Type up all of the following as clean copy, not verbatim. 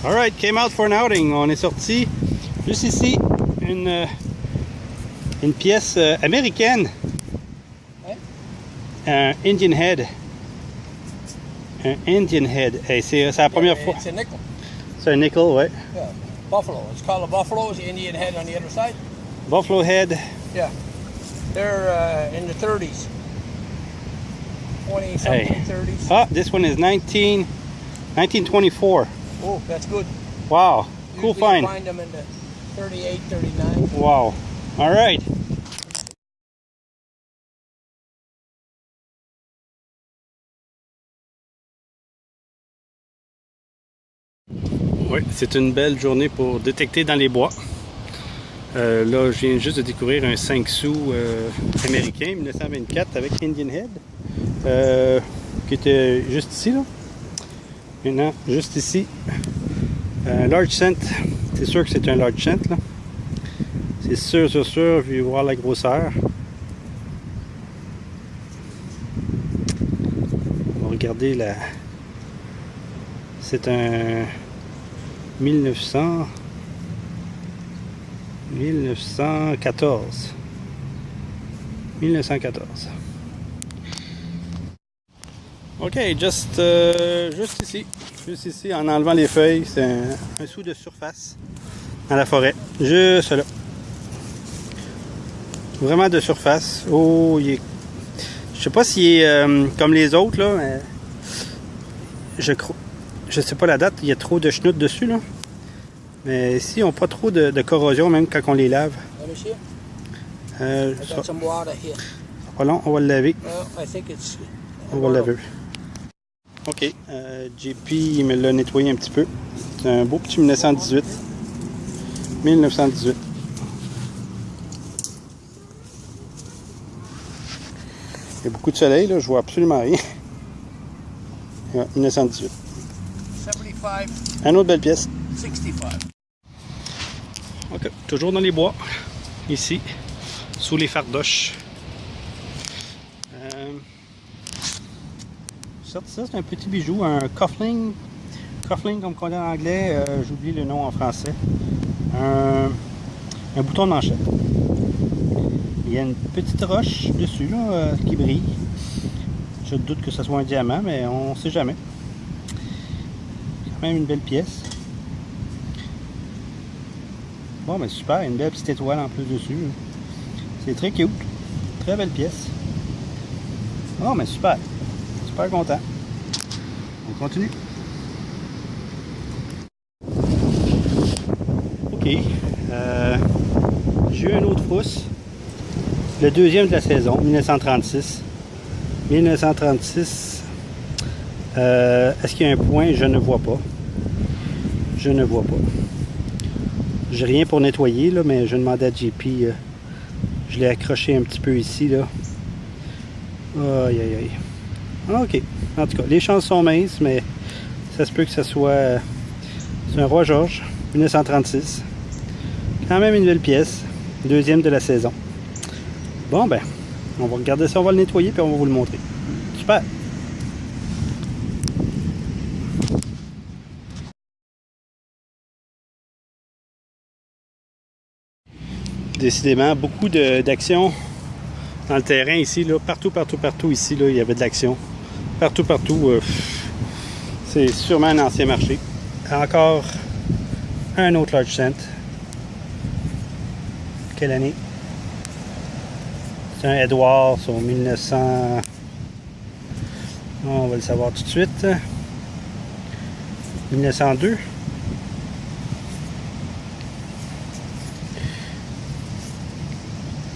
Alright, came out for an outing. On est sorti juste ici, une pièce américaine. Ouais. Un Indian Head. Un Indian Head. Hey, c'est la première fois. It's a nickel. C'est un nickel, ouais. Yeah. Buffalo. It's called a buffalo. It's the Indian head on the other side. Buffalo Head. Yeah. They're in the 30s. 20 something, Hey. 30s. Ah, this one is 1924. Oh, that's good. Wow, cool Usually find. You find them in the 38, 39. Wow. All right. Oui, c'est une belle journée pour détecter dans les bois. Là, je viens juste de découvrir un 5 sous américain, 1924, avec Indian Head, qui était juste ici, là. Maintenant, juste ici, un large cent. C'est sûr que c'est un large cent, là. C'est sûr, vu voir la grosseur. On va regarder la... C'est un 1914. Ok, juste ici, en enlevant les feuilles, c'est un sou de surface dans la forêt, juste là. Vraiment de surface. Oh, je sais pas s'il est comme les autres là, mais je sais pas la date, il y a trop de chenoutes dessus là. Mais ici, ils n'ont pas trop de corrosion même quand on les lave. Pas long, on va le laver. On va le laver. Ok, JP il me l'a nettoyé un petit peu. C'est un beau petit 1918. 1918. Il y a beaucoup de soleil là, je vois absolument rien. Ouais, 1918. 75. Une autre belle pièce. 65. Ok, toujours dans les bois, ici, sous les fardoches. Ça, c'est un petit bijou, un cuffling. Cuffling, comme on dit en anglais, j'oublie le nom en français. Un bouton de manchette. Il y a une petite roche dessus là, qui brille. Je doute que ce soit un diamant, mais on ne sait jamais. Quand même une belle pièce. Bon, mais super, une belle petite étoile en plus dessus. C'est très cute. Très belle pièce. Bon, mais super. Super content. On continue. Ok. J'ai eu un autre frousse. Le deuxième de la saison, 1936. 1936. Est-ce qu'il y a un point? Je ne vois pas. Je ne vois pas. J'ai rien pour nettoyer, là, mais je demandais à JP. Je l'ai accroché un petit peu ici, là. Aïe, aïe, aïe. Ok. En tout cas, les chances sont minces, mais ça se peut que ce soit... c'est un Roi George, 1936. Quand même une belle pièce. Deuxième de la saison. Bon, ben, on va regarder ça, on va le nettoyer, puis on va vous le montrer. Super! Décidément, beaucoup d'action dans le terrain ici, là, partout ici, là, il y avait de l'action. Partout, c'est sûrement un ancien marché. Encore un autre large cent. Quelle année? C'est un Edward sur 1900. On va le savoir tout de suite. 1902.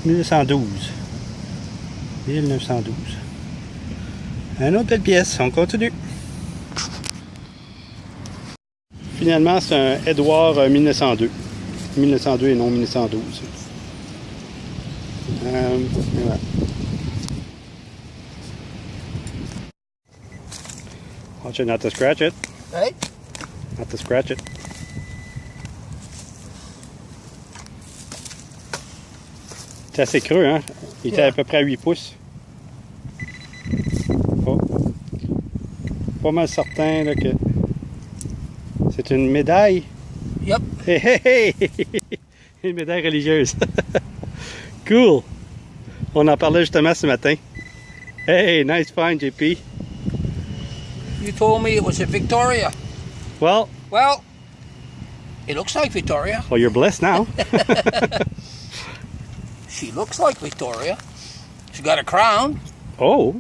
1912. 1912. Un autre belle pièce, on continue. Finalement, c'est un Edward 1902. 1902 et non 1912. Voilà. Watch it not to scratch it. Hey? Not to scratch it. C'est assez creux, hein? Il était à peu près à 8 pouces. Oh. Pas mal certain là, que C'est une médaille. Yep. Hey, hey, hey! Une médaille religieuse. Cool. On en parlait justement ce matin. Hey, nice find, JP. You told me it was a Victoria. Well, It looks like Victoria. well, you're blessed now. She looks like Victoria. She's got a crown. Oh,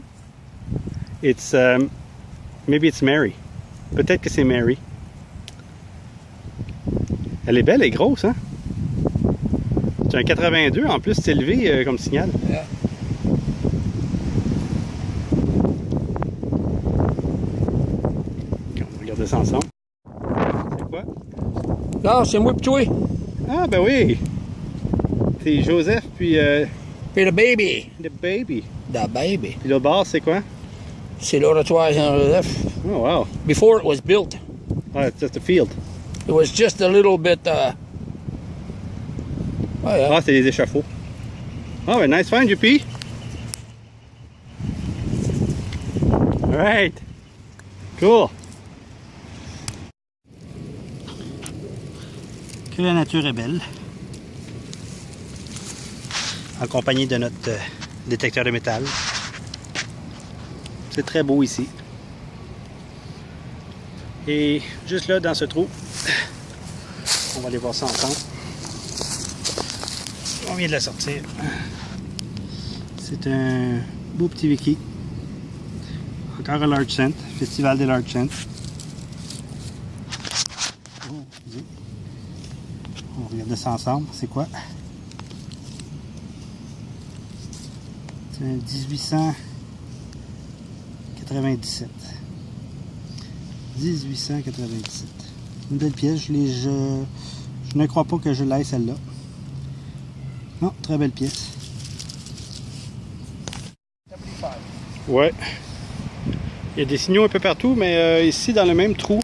it's maybe it's Mary. Peut-être que c'est Mary. Elle est belle et grosse, hein? C'est un 82, en plus c'est élevé comme signal. Yeah. On va regarder ça ensemble. C'est quoi? No, c'est moi pis toi. Ah ben oui! C'est Joseph puis Puis le baby. the baby. The baby. Puis le bord c'est quoi? C'est l'oratoire Saint-Joseph. Oh wow! Before it was built, Ah, it's just a field. it was just a little bit, oh yeah. Ah, c'est les échafauds. Ah ben nice find, JP! Alright! Cool! Que la nature est belle. En compagnie de notre détecteur de métal. C'est très beau ici. Et juste là, dans ce trou, on va aller voir ça ensemble. On vient de la sortir. C'est un beau petit Vicky. Encore un large cent. Festival des large cents. On va regarder ça ensemble. C'est quoi? C'est un 1897. 1897. Une belle pièce. Je ne crois pas que je l'aille celle-là. Non, très belle pièce. Ouais. Il y a des signaux un peu partout, mais ici dans le même trou,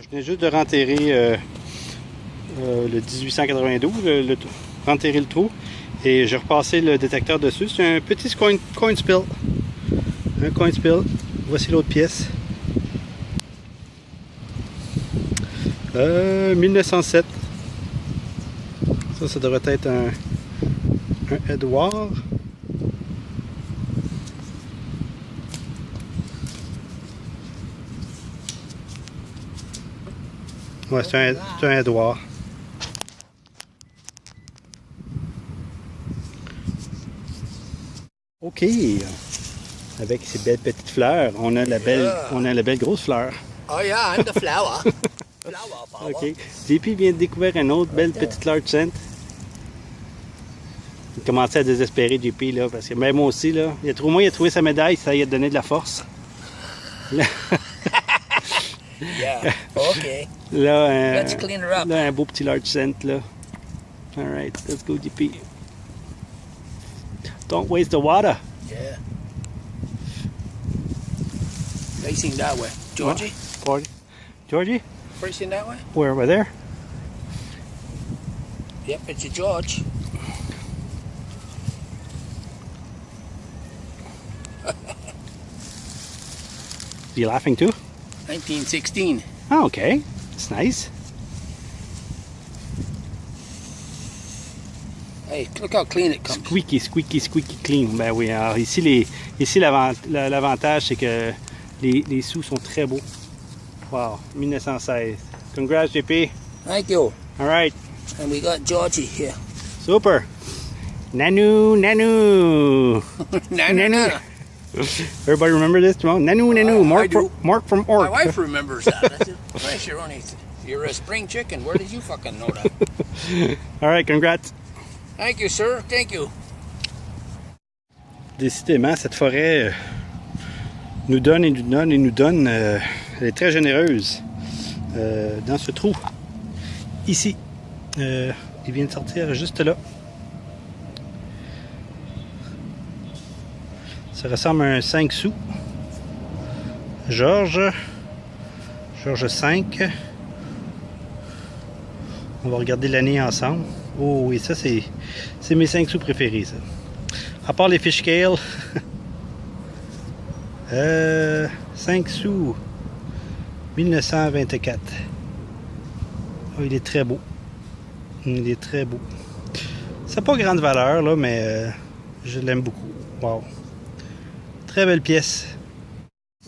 je venais juste de renterrer le 1892, renterrer le trou, et j'ai repassé le détecteur dessus. C'est un petit coin spill. Un coin spill. Voici l'autre pièce. 1907. Ça devrait être un Edouard. Ouais, c'est un Edouard. Ok. Avec ces belles petites fleurs, on a la belle grosse fleur. Oh yeah, I'm the flower. Flower power. Ok. JP vient de découvrir une autre belle petite large cent. Il commençait à désespérer, JP, là, parce que même moi aussi, là, il a trouvé sa médaille, ça lui a donné de la force. Là, Yeah. Okay. là, Let's clean her up. Là, un beau petit large cent, là. Alright, let's go, JP. Don't waste the water. Yeah. Facing that way. Georgie? Georgie? Facing that way? Where? Over there? Yep, it's a George. You laughing too? 1916. Oh, okay. It's nice. Hey, look how clean it comes. Squeaky clean. Ben oui, alors ici, l'avantage, c'est que les sous sont très beaux. Wow, 1916. Congrats, JP. Thank you. All right. And we got Georgie here. Super. Nanu. Nanu. Everybody remember this, Timon? Nanu. Mark from Ork. My wife remembers that. I said, "Where's your only? You're a spring chicken. Where did you fucking know that?" All right, congrats. Thank you, sir. Thank you. Décidément, cette forêt nous donne. Elle est très généreuse. Dans ce trou, ici. Il vient de sortir juste là. Ça ressemble à un 5 sous. Georges 5. On va regarder l'année ensemble. Oh oui, ça c'est mes 5 sous préférés, ça. À part les fish scales. 5 sous. 1924. Oh, il est très beau. Il est très beau. C'est pas grande valeur, là, mais je l'aime beaucoup. Wow. Très belle pièce.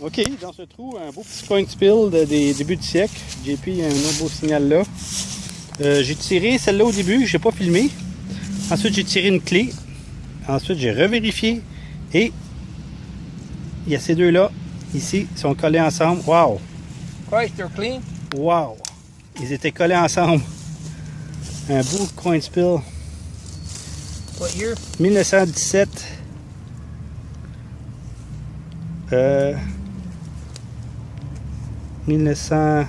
OK, dans ce trou, un beau petit coin spill des débuts du siècle. JP, il y a un autre beau signal là. J'ai tiré celle-là au début, j'ai pas filmé. Ensuite, j'ai tiré une clé. Ensuite, j'ai revérifié. Et il y a ces deux-là, ici, ils sont collés ensemble. Wow! Christ, they're clean. Wow! Ils étaient collés ensemble. Un beau coin spill. What year? 1917. 1900.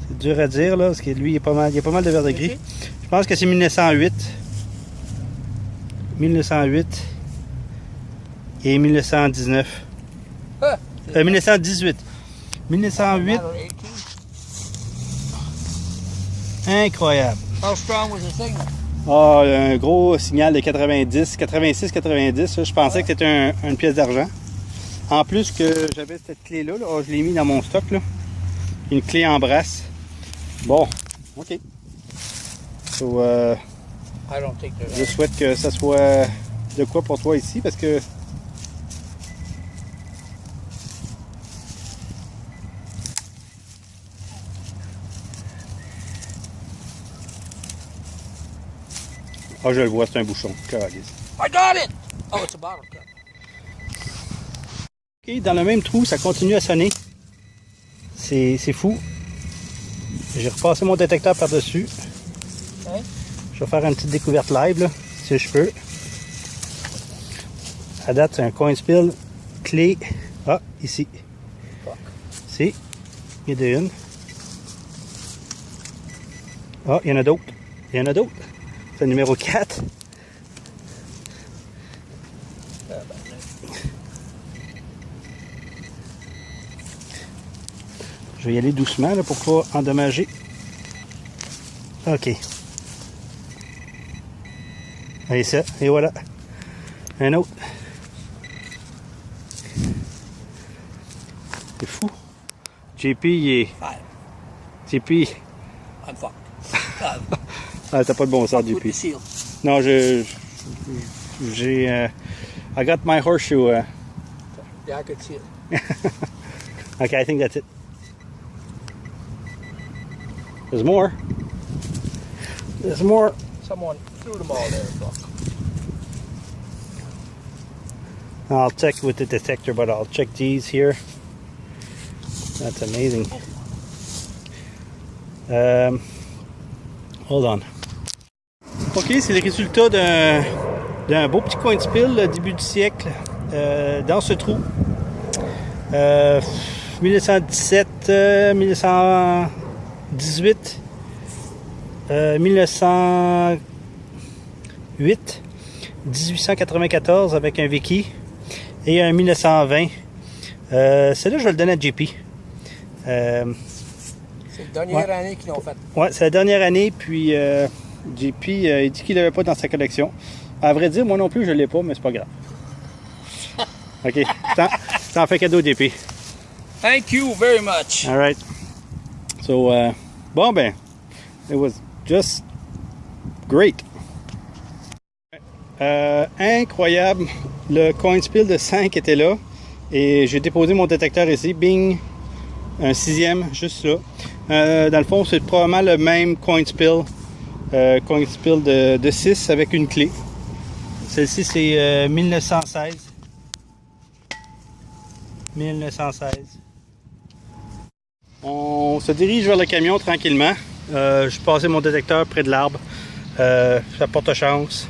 C'est dur à dire là, parce que lui il y a pas mal de vert de gris. Je pense que c'est 1908. 1908 et 1919. 1918. 1908. Incroyable. How strong was the signal? Ah, un gros signal de 90, 86, 90. Je pensais que c'était une pièce d'argent. En plus que j'avais cette clé-là, je l'ai mis dans mon stock. Là. Une clé en brasse. Bon, OK. So, je souhaite que ça soit de quoi pour toi ici parce que ah, je le vois, c'est un bouchon. I got it! Oh, it's a bottle cap. OK, dans le même trou, ça continue à sonner. C'est fou. J'ai repassé mon détecteur par-dessus. Okay. Je vais faire une petite découverte live, là, si je peux. À date, c'est un coin spill clé. Ah, ici. Si, il y en a une. Ah, il y en a d'autres. Il y en a d'autres. C'est le numéro 4. Je vais y aller doucement là, pour pas endommager. OK. Allez, ça. Et voilà. Un autre. C'est fou. JP, il est... JP... I'm fucked. Ah, t'as pas de bon sens, With the JP. seal. Non, j'ai... I got my horseshoe. Yeah, I could see it. Okay, I think that's it. There's more. There's more. Someone threw them all there. Fuck. I'll check with the detector, but I'll check these here. That's amazing. Hold on. OK, c'est le résultat d'un beau petit coin de spill début du siècle dans ce trou. 1917, 1918, 1908, 1894 avec un Vicky et un 1920. Celle-là, je vais le donner à JP. C'est la dernière année qu'ils l'ont fait. Ouais, c'est la dernière année, puis JP, il dit qu'il l'avait pas dans sa collection. À vrai dire, moi non plus, je l'ai pas, mais c'est pas grave. OK, t'en fais cadeau, JP. Thank you very much. All right. So, bon ben, it was just great. Incroyable. Le coin spill de 5 était là. Et j'ai déposé mon détecteur ici. Bing! Un 6e, juste là. Dans le fond, c'est probablement le même coin spill. Coin spill de 6 avec une clé. Celle-ci, c'est 1916. 1916. On se dirige vers le camion tranquillement. Je passais mon détecteur près de l'arbre. Ça porte chance.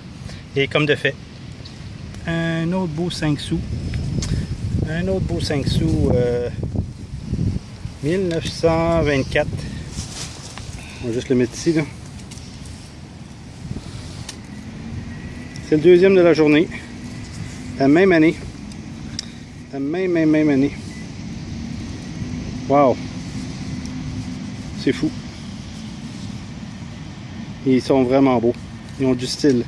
Et comme de fait, un autre beau 5 sous. Un autre beau 5 sous 1924. On va juste le mettre ici, là. C'est le deuxième de la journée. La même année. La même année. Wow! C'est fou. Ils sont vraiment beaux. Ils ont du style.